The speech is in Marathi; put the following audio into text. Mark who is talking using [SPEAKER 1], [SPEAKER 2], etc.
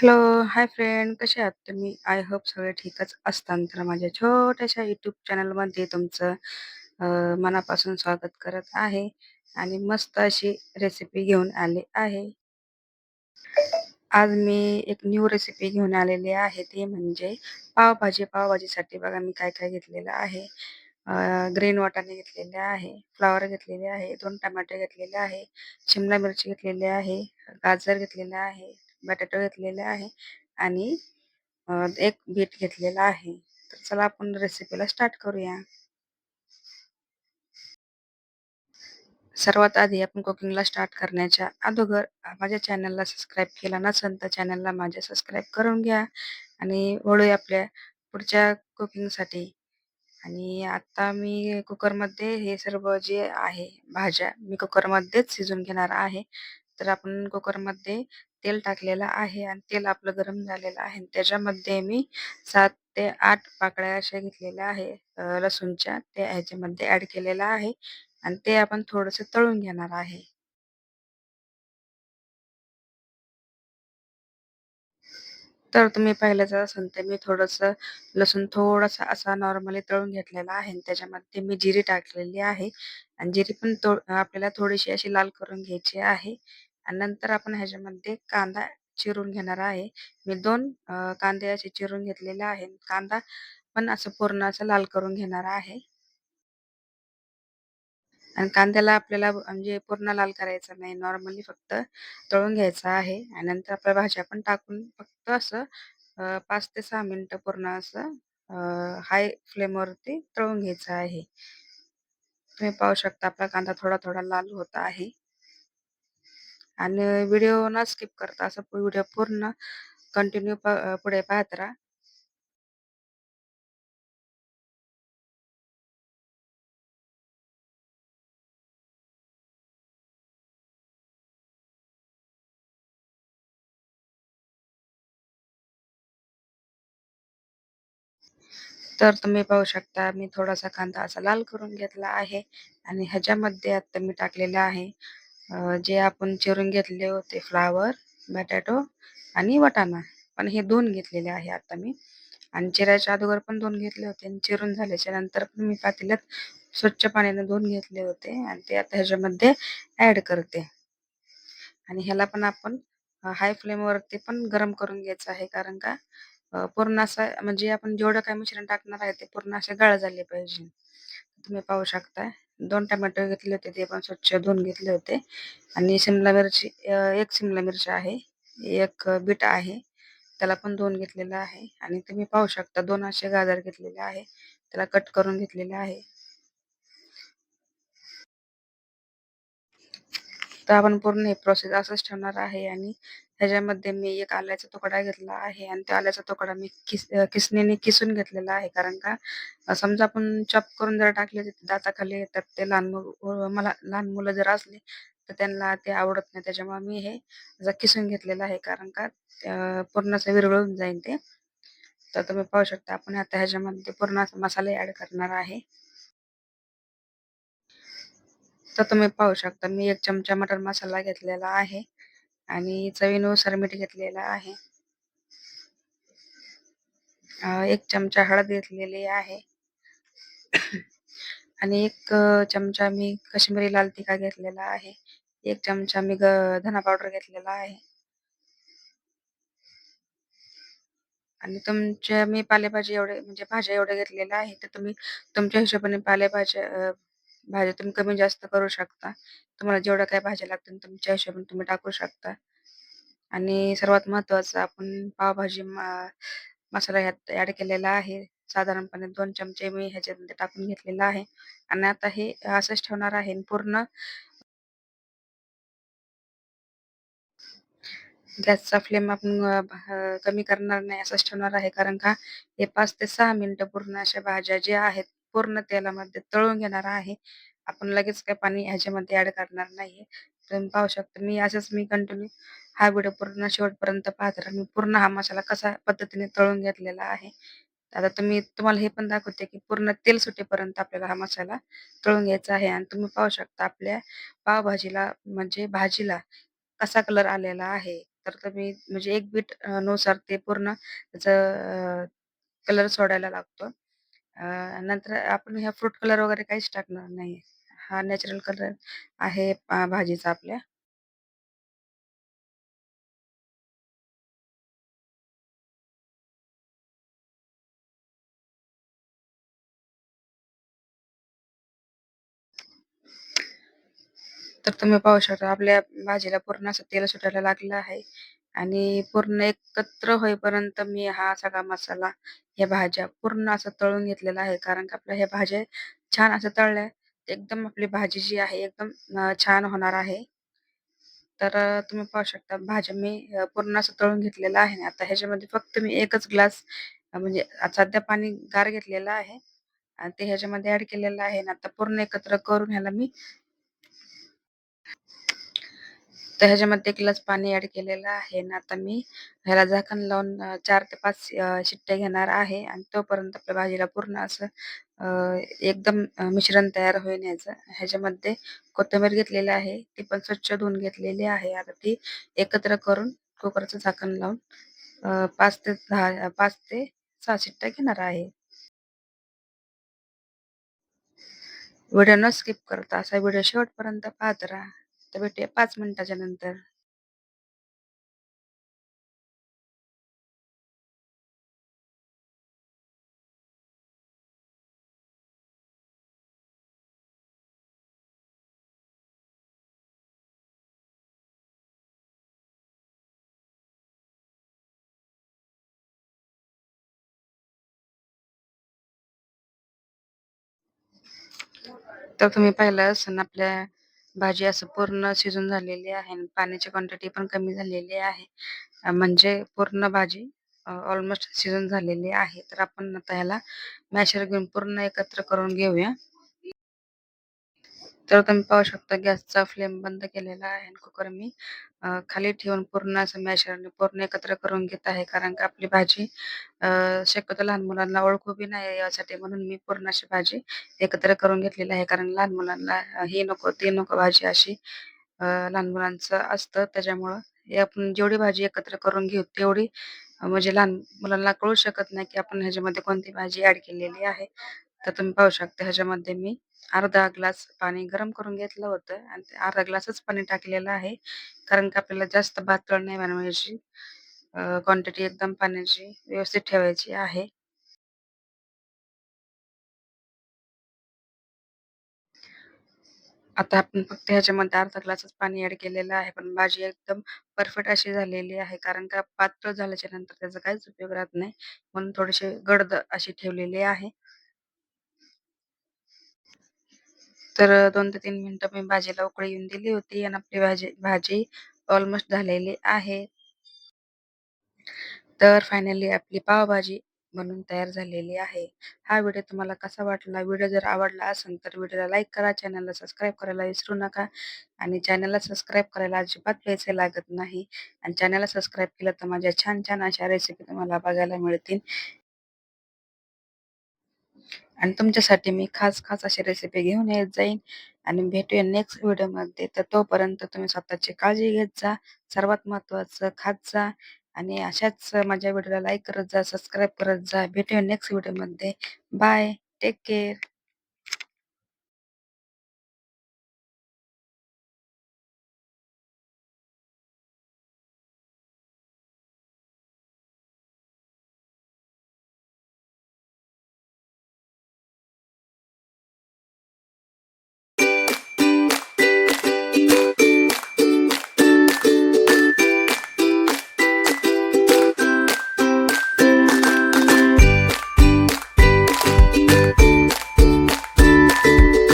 [SPEAKER 1] हॅलो, हाय फ्रेंड, कसे आहात तुम्ही? आय होप सगळे ठीकच असताल. तर माझ्या छोट्याशा यूट्यूब चॅनलमध्ये तुमचं मनापासून स्वागत करत आहे आणि मस्त अशी रेसिपी घेऊन आले आहे. आज मी एक न्यू रेसिपी घेऊन आलेली आहे. ती म्हणजे पावभाजी. पावभाजीसाठी बघा मी काय-काय घेतलेलं आहे. ग्रीन वाटाणे घेतलेले आहे, फ्लॉवर घेतलेले आहे, 2 टमाटे घेतलेले आहे, शिमला मिरची घेतलेली आहे, गाजर घेतलेलं आहे, बटाटो घेतलेले आहे आणि एक बीट घेतलेला आहे. तर चला आपण रेसिपीला स्टार्ट करूया. सर्वात आधी आपण कुकिंगला स्टार्ट करण्याच्या अगोदर माझ्या चॅनलला सबस्क्राईब केलं नसेल तर चॅनलला माझ्या सबस्क्राईब करून घ्या आणि वळूया आपल्या पुढच्या कुकिंगसाठी. आणि आता मी कुकरमध्ये हे सर्व जे आहे भाज्या मी कुकरमध्येच शिजवून घेणार आहे. तर आपण कुकरमध्ये तेल टाकलेलं आहे आणि तेल आपलं गरम झालेलं आहे. त्याच्यामध्ये मी 7 ते 8 पाकळ्या अशा घेतलेल्या आहे लसूणच्या. ते ह्याच्यामध्ये ॲड केलेलं आहे आणि ते आपण थोडंसं तळून घेणार आहे. तर तुम्ही पाहिलंच असेल तर मी थोडंसं लसूण थोडासा असा नॉर्मली तळून घेतलेला आहे आणि त्याच्यामध्ये मी जिरी टाकलेली आहे आणि जिरी पण आपल्याला थोडीशी अशी लाल करून घ्यायची आहे आणि नंतर आपण ह्याच्यामध्ये कांदा चिरून घेणार आहे. मी 2 कांदे असे चिरून घेतलेले आहे. कांदा पण असं पूर्ण असं लाल करून घेणार आहे. आणि कांद्याला आपल्याला म्हणजे पूर्ण लाल करायचा नाही. नॉर्मली फक्त तळून घ्यायचा आहे आणि नंतर आपल्या भाज्या पण टाकून फक्त असं 5 ते 6 मिनिटं पूर्ण असं हाय फ्लेमवरती तळून घ्यायचं आहे. तुम्ही पाहू शकता आपला कांदा थोडा-थोडा लाल होत आहे आणि व्हिडिओ न स्किप करता असं व्हिडिओ पूर्ण कंटिन्यू पुढे पाहत राहा. तर तुम्ही पाहू शकता मी थोडासा कांदा असा लाल करून घेतला आहे आणि ह्याच्यामध्ये आता मी टाकलेलं आहे जे आपण चिरून घेतले होते फ्लॉवर, बटाटो आणि वाटाणा. पण हे 2 घेतलेले आहे आता मी आणि चिरायच्या अगोदर पण 2 घेतले होते आणि चिरून झाल्याच्या नंतर पण मी पातेल्यात स्वच्छ पाण्याने धुवून घेतले होते आणि ते आता ह्याच्यामध्ये ॲड करते. आणि ह्याला पण आपण हाय फ्लेमवरती पण गरम करून घ्यायचं आहे कारण का पूर्ण असं म्हणजे आपण जेवढं काही मिश्रण टाकणार आहे ते पूर्ण असे गाळ झाले पाहिजे. तुम्ही पाहू शकता 2 टोमॅटो घेतले होते ते पण स्वच्छ धुवून घेतले होते आणि शिमला मिरची 1 शिमला मिरची आहे, 1 बीट आहे. त्याला पण 2 घेतलेलं आहे आणि तुम्ही पाहू शकता 2 असे गाजर घेतलेले आहे. त्याला कट करून घेतलेले आहे. तर आपण पूर्ण ही प्रोसेस असंच ठेवणार आहे आणि ह्याच्यामध्ये मी एक आल्याचा तुकडा घेतला आहे आणि त्या आल्याचा तुकडा मी किसणीने किसून घेतलेला आहे. कारण का समजा आपण चॉप करून जर टाकले ते दाताखाली येतात. ते मला लहान मुलं जर असली तर त्यांना ते आवडत नाही. त्याच्यामुळे मी हे असं किसून घेतलेलं आहे. कारण का पूर्ण असं विरघळून जाईल ते. तर तुम्ही पाहू शकता आपण आता ह्याच्यामध्ये पूर्ण असा मसाले ॲड करणार आहे. तर तुम्ही पाहू शकता मी 1 चमचा मटन मसाला घेतलेला आहे आणि चवीनुसार मीठ घेतलेलं आहे. 1 चमचा हळद घेतलेली आहे आणि 1 चमचा मी काश्मीरी लाल तिखट घेतलेला आहे. 1 चमचा मी धना पावडर घेतलेला आहे आणि तुमच्या मी पालेभाजी एवढे म्हणजे भाज्या एवढ्या घेतलेल्या आहे, तर तुम्ही तुमच्या हिशोबाने भाज्या तुम्ही कमी जास्त करू शकता. तुम्हाला जेवढ्या काही भाज्या लागतील तुमच्या हिशोबाने तुम्ही टाकू शकता. आणि सर्वात महत्त्वाचं आपण पावभाजी मसाला ह्यात ॲड केलेला आहे. साधारणपणे 2 चमचे मी ह्याच्यामध्ये टाकून घेतलेला आहे आणि आता हे असंच ठेवणार आहे आणि पूर्ण गॅसचा फ्लेम आपण कमी करणार नाही असंच ठेवणार आहे. कारण का हे 5 ते 6 मिनिटं पूर्ण अशा भाज्या ज्या आहेत पूर्ण तेलामध्ये तळून घेणार आहे. आपण लगेच काही पाणी ह्याच्यामध्ये ॲड करणार नाहीये. तुम्ही पाहू शकता मी कंटिन्यू हा व्हिडिओ पूर्ण शेवटपर्यंत पाहत राहा. मी पूर्ण हा मसाला कसा पद्धतीने तळून घेतलेला आहे. आता तुम्हाला हे पण दाखवते, की पूर्ण तेल सुटेपर्यंत आपल्याला हा मसाला तळून घ्यायचा आहे आणि तुम्ही पाहू शकता आपल्या पावभाजीला म्हणजे भाजीला कसा कलर आलेला आहे. तर तुम्ही म्हणजे 1 बीट नुसार ते पूर्ण त्याचं कलर सोडायला लागतो. नंतर आपण ह्या फ्रूट कलर वगैरे काहीच टाकणार नाही. हा नॅचरल कलर आहे भाजीचा आपल्या. तर तुम्ही पाहू शकता आपल्या भाजीला पूर्ण असं तेल सुटायला लागलं आहे आणि पूर्ण एकत्र होईपर्यंत मी हा सगळा मसाला, ह्या भाज्या पूर्ण असं तळून घेतलेला आहे. कारण का आपल्या ह्या भाज्या छान असं तळल्या, एकदम आपली भाजी जी आहे एकदम छान होणार आहे. तर तुम्ही पाहू शकता भाज्या मी पूर्ण असं तळून घेतलेलं आहे. आता ह्याच्यामध्ये फक्त मी 1च ग्लास म्हणजे सध्या पाणी गार घेतलेलं आहे आणि ते ह्याच्यामध्ये ॲड केलेलं आहे आणि आता पूर्ण एकत्र करून ह्याला मी तर ह्याच्यामध्ये 1 ग्लास पाणी ॲड केलेलं आहे आणि आता मी ह्याला झाकण लावून 4 ते 5 शिट्ट्या घेणार आहे आणि तोपर्यंत आपल्या भाजीला पूर्ण असं अ, एकदम मिश्रण तयार होईल याचं. ह्याच्यामध्ये कोथिंबीर घेतलेली आहे, ती पण स्वच्छ धुवून घेतलेली आहे. आता ती एकत्र करून कुकरचं झाकण लावून 5 ते 6 शिट्ट्या घेणार आहे. व्हिडिओ न स्किप करता असा व्हिडिओ शेवटपर्यंत पाहत राहा. तर भेटूया 5 मिनिटाच्या नंतर. तर तुम्ही पाहिलं असेल आपल्या भाजी असं पूर्ण शिजून झालेली आहे आणि पाण्याची क्वांटिटी पण कमी झालेली आहे. म्हणजे पूर्ण भाजी ऑलमोस्ट शिजून झालेली आहे. तर आपण आता ह्याला मॅशर घेऊन पूर्ण एकत्र करून घेऊया. तर तुम्ही पाहू शकता गॅसचा फ्लेम बंद केलेला आहे आणि कुकर मी खाली ठेवून पूर्ण असं मॅशरने पूर्ण एकत्र करून घेत आहे. कारण का आपली भाजी शक्यतो लहान मुलांना ओळखू बी नाही यासाठी म्हणून मी पूर्ण अशी भाजी एकत्र करून घेतलेली आहे. कारण लहान मुलांना हे नको, ते नको भाजी अशी लहान मुलांचं असतं. त्याच्यामुळं हे आपण जेवढी भाजी एकत्र करून घेऊ तेवढी म्हणजे लहान मुलांना कळू शकत नाही, की आपण ह्याच्यामध्ये कोणती भाजी ॲड केलेली आहे. तर तुम्ही पाहू शकता ह्याच्यामध्ये मी अर्धा ग्लास पाणी गरम करून घेतलं होतं आणि ते अर्धा ग्लासच पाणी टाकलेलं आहे. कारण का आपल्याला जास्त पातळ नाही बनवायची. क्वांटिटी एकदम पाण्याची व्यवस्थित ठेवायची आहे. आता आपण फक्त ह्याच्यामध्ये अर्धा ग्लासच पाणी ॲड केलेलं आहे. पण भाजी एकदम परफेक्ट अशी झालेली आहे. कारण का पातळ झाल्याच्या नंतर त्याचा काहीच उपयोग राहत नाही. म्हणून थोडीशी गडद अशी ठेवलेली आहे. तर 2 ते 3 मिनिटं मी भाजीला उकळी येऊन दिली होती आणि आपली भाजी भाजी ऑलमोस्ट झालेली आहे. तर फायनली आपली पावभाजी बनून तयार झालेली आहे. हा व्हिडिओ तुम्हाला कसा वाटला? व्हिडिओ जर आवडला असेल तर व्हिडिओला लाईक करा, चॅनलला सबस्क्राईब करायला विसरू नका आणि चॅनलला सबस्क्राईब करायला अजिबात पैसे लागत नाही आणि चॅनलला सबस्क्राईब केलं तर माझ्या छान-छान अशा रेसिपी तुम्हाला बघायला मिळतील आणि तुमच्यासाठी मी खास-खास अशी रेसिपी घेऊन येत जाईन आणि भेटूया नेक्स्ट व्हिडिओमध्ये. तर तोपर्यंत तुम्ही स्वतःची काळजी घेत जा. सर्वात महत्त्वाचं खात जा आणि अशाच माझ्या व्हिडिओला लाईक करत जा, सबस्क्राईब करत जा. भेटूया नेक्स्ट व्हिडिओमध्ये. बाय. Take care.